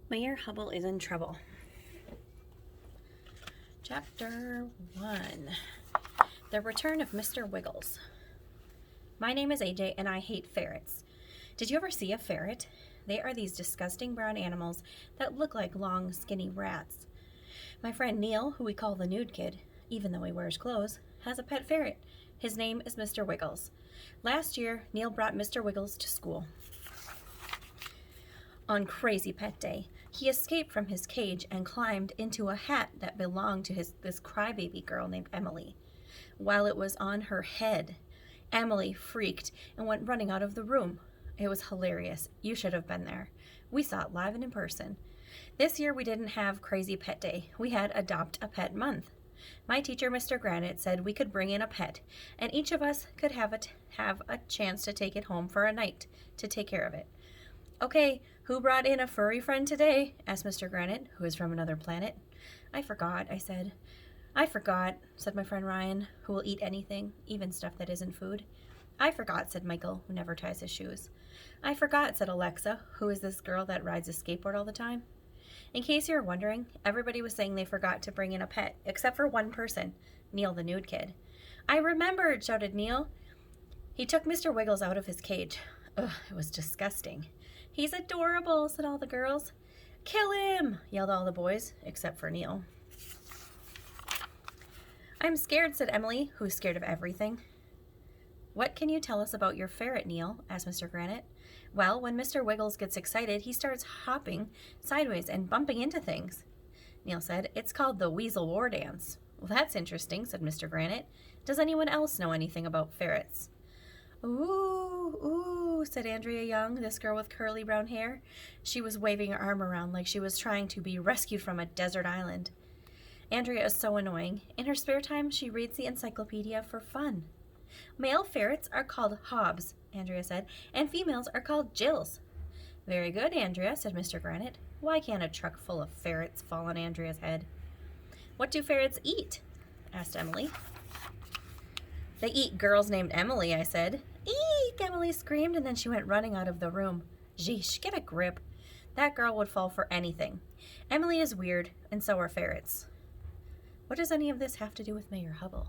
Mayor Hubble is in trouble. Chapter 1. The Return of Mr. Wiggles. My name is AJ and I hate ferrets. Did you ever see a ferret? They are these disgusting brown animals that look like long, skinny rats. My friend Neil, who we call the nude kid, even though he wears clothes, has a pet ferret. His name is Mr. Wiggles. Last year, Neil brought Mr. Wiggles to school. On Crazy Pet Day, he escaped from his cage and climbed into a hat that belonged to this crybaby girl named Emily. While it was on her head, Emily freaked and went running out of the room. It was hilarious. You should have been there. We saw it live and in person. This year we didn't have Crazy Pet Day. We had Adopt a Pet Month. My teacher, Mr. Granite, said we could bring in a pet, and each of us could have a chance to take it home for a night to take care of it. Okay, who brought in a furry friend today? Asked Mr. Granite, who is from another planet. I forgot, I said. I forgot, said my friend Ryan, who will eat anything, even stuff that isn't food. I forgot, said Michael, who never ties his shoes. I forgot, said Alexa, who is this girl that rides a skateboard all the time. In case you're wondering, everybody was saying they forgot to bring in a pet, except for one person, Neil the nude kid. I remembered, shouted Neil. He took Mr. Wiggles out of his cage. Ugh, it was disgusting. He's adorable, said all the girls. Kill him, yelled all the boys, except for Neil. I'm scared, said Emily, who's scared of everything. What can you tell us about your ferret, Neil? Asked Mr. Granite. Well, when Mr. Wiggles gets excited, he starts hopping sideways and bumping into things. Neil said, It's called the Weasel War Dance. Well, that's interesting, said Mr. Granite. Does anyone else know anything about ferrets? Ooh, said Andrea Young, this girl with curly brown hair. She was waving her arm around like she was trying to be rescued from a desert island. Andrea is so annoying. In her spare time, she reads the encyclopedia for fun. Male ferrets are called Hobbs, Andrea said, and females are called Jills. Very good, Andrea, said Mr. Granite. Why can't a truck full of ferrets fall on Andrea's head? What do ferrets eat? Asked Emily. They eat girls named Emily, I said. Eek, Emily screamed, and then she went running out of the room. Jeesh, get a grip. That girl would fall for anything. Emily is weird, and so are ferrets. What does any of this have to do with Mayor Hubble?